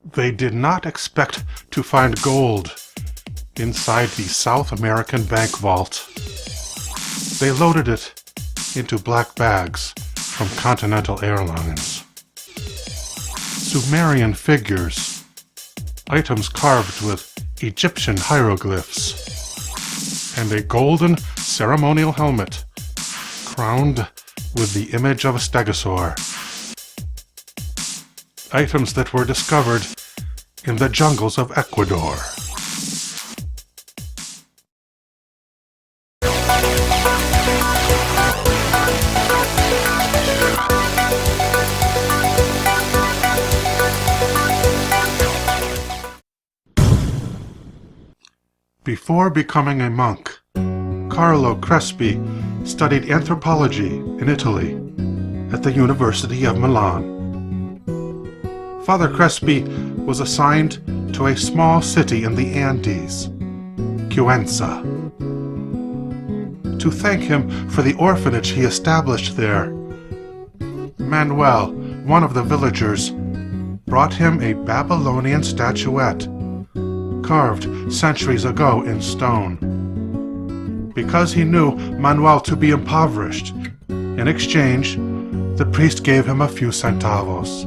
They did not expect to find gold inside the South American bank vault. They loaded it into black bags from Continental Airlines. Sumerian figures, items carved with Egyptian hieroglyphs, and a golden ceremonial helmet crowned with the image of a stegosaur. Items that were discovered in the jungles of Ecuador. Before becoming a monk, Carlo Crespi studied anthropology in Italy at the University of Milan. Father Crespi was assigned to a small city in the Andes, Cuenca. To thank him for the orphanage he established there, Manuel, one of the villagers, brought him a Babylonian statuette carved centuries ago in stone. Because he knew Manuel to be impoverished, in exchange, the priest gave him a few centavos.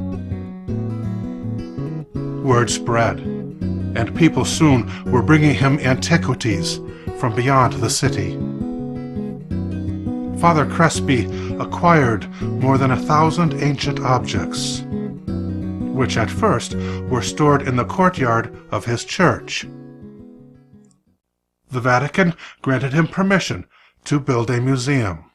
Word spread, and people soon were bringing him antiquities from beyond the city. Father Crespi acquired more than 1,000 ancient objects, which at first were stored in the courtyard of his church. The Vatican granted him permission to build a museum.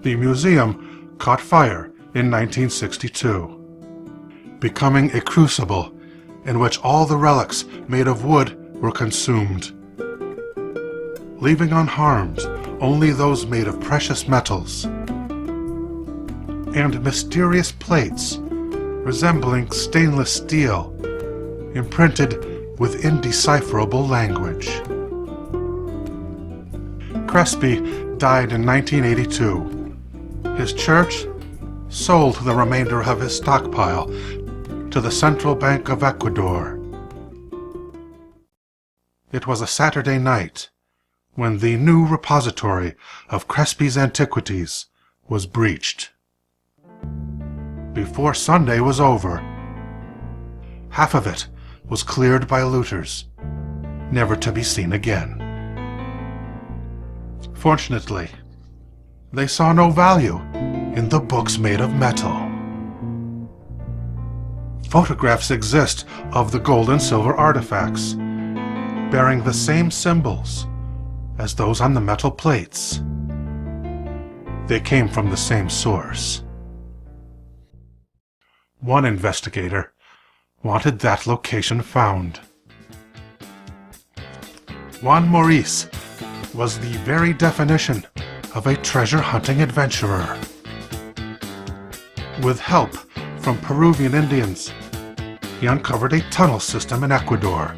The museum caught fire in 1962, becoming a crucible in which all the relics made of wood were consumed, leaving unharmed only those made of precious metals and mysterious plates resembling stainless steel, imprinted with indecipherable language. Crespi died in 1982. His church sold the remainder of his stockpile to the Central Bank of Ecuador. It was a Saturday night when the new repository of Crespi's antiquities was breached. Before Sunday was over, half of it was cleared by looters, never to be seen again. Fortunately, they saw no value in the books made of metal. Photographs exist of the gold and silver artifacts, bearing the same symbols as those on the metal plates. They came from the same source. One investigator wanted that location found. Juan Maurice was the very definition of a treasure-hunting adventurer. With help from Peruvian Indians, he uncovered a tunnel system in Ecuador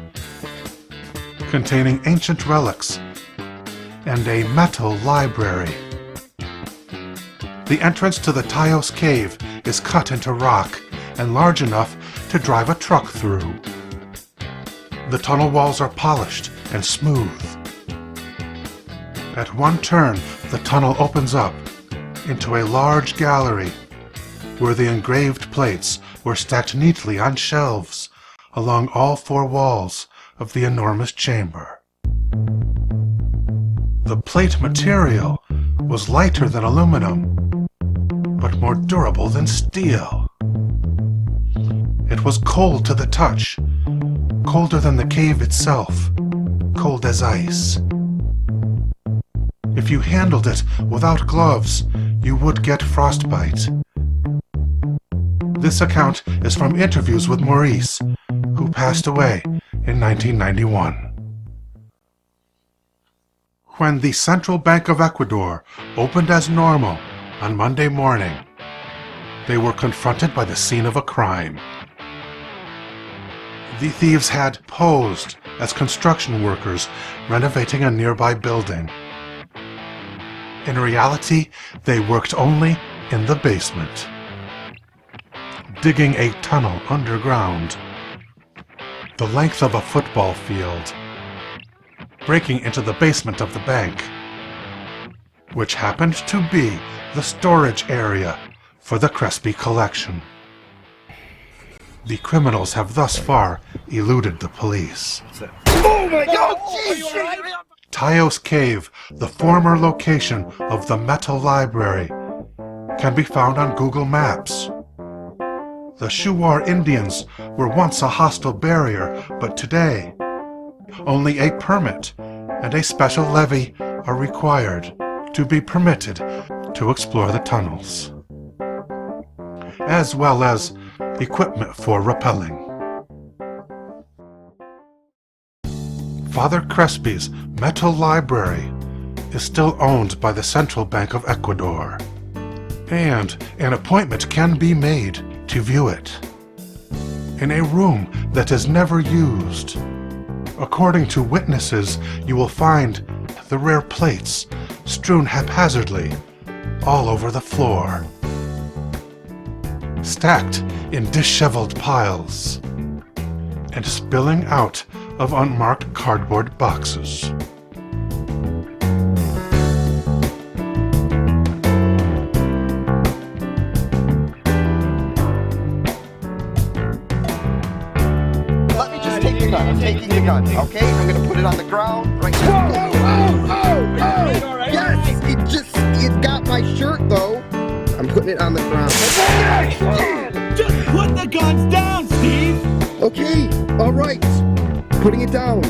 containing ancient relics and a metal library. The entrance to the Tayos cave is cut into rock and large enough to drive a truck through. The tunnel walls are polished and smooth. At one turn, the tunnel opens up into a large gallery where the engraved plates were stacked neatly on shelves along all four walls of the enormous chamber. The plate material was lighter than aluminum, but more durable than steel. It was cold to the touch, colder than the cave itself, cold as ice. If you handled it without gloves, you would get frostbite. This account is from interviews with Maurice, who passed away in 1991. When the Central Bank of Ecuador opened as normal on Monday morning, they were confronted by the scene of a crime. The thieves had posed as construction workers renovating a nearby building. In reality, they worked only in the basement. digging a tunnel underground, the length of a football field, breaking into the basement of the bank, which happened to be the storage area for the Crespi collection. The criminals have thus far eluded the police. Oh my God! Jesus! Tayo's Cave, the former location of the metal library, can be found on Google Maps. The Shuar Indians were once a hostile barrier, but today, only a permit and a special levy are required to be permitted to explore the tunnels, as well as equipment for rappelling. Father Crespi's metal library is still owned by the Central Bank of Ecuador, and an appointment can be made to view it in a room that is never used. According to witnesses, you will find the rare plates strewn haphazardly all over the floor, stacked in disheveled piles, and spilling out of unmarked cardboard boxes. Let me just take the gun. I'm taking the gun, okay? I'm gonna put it on the ground right now. Yes! It got my shirt, though. I'm putting it on the ground. Just put the guns down, Steve! Okay, all right. Putting it down.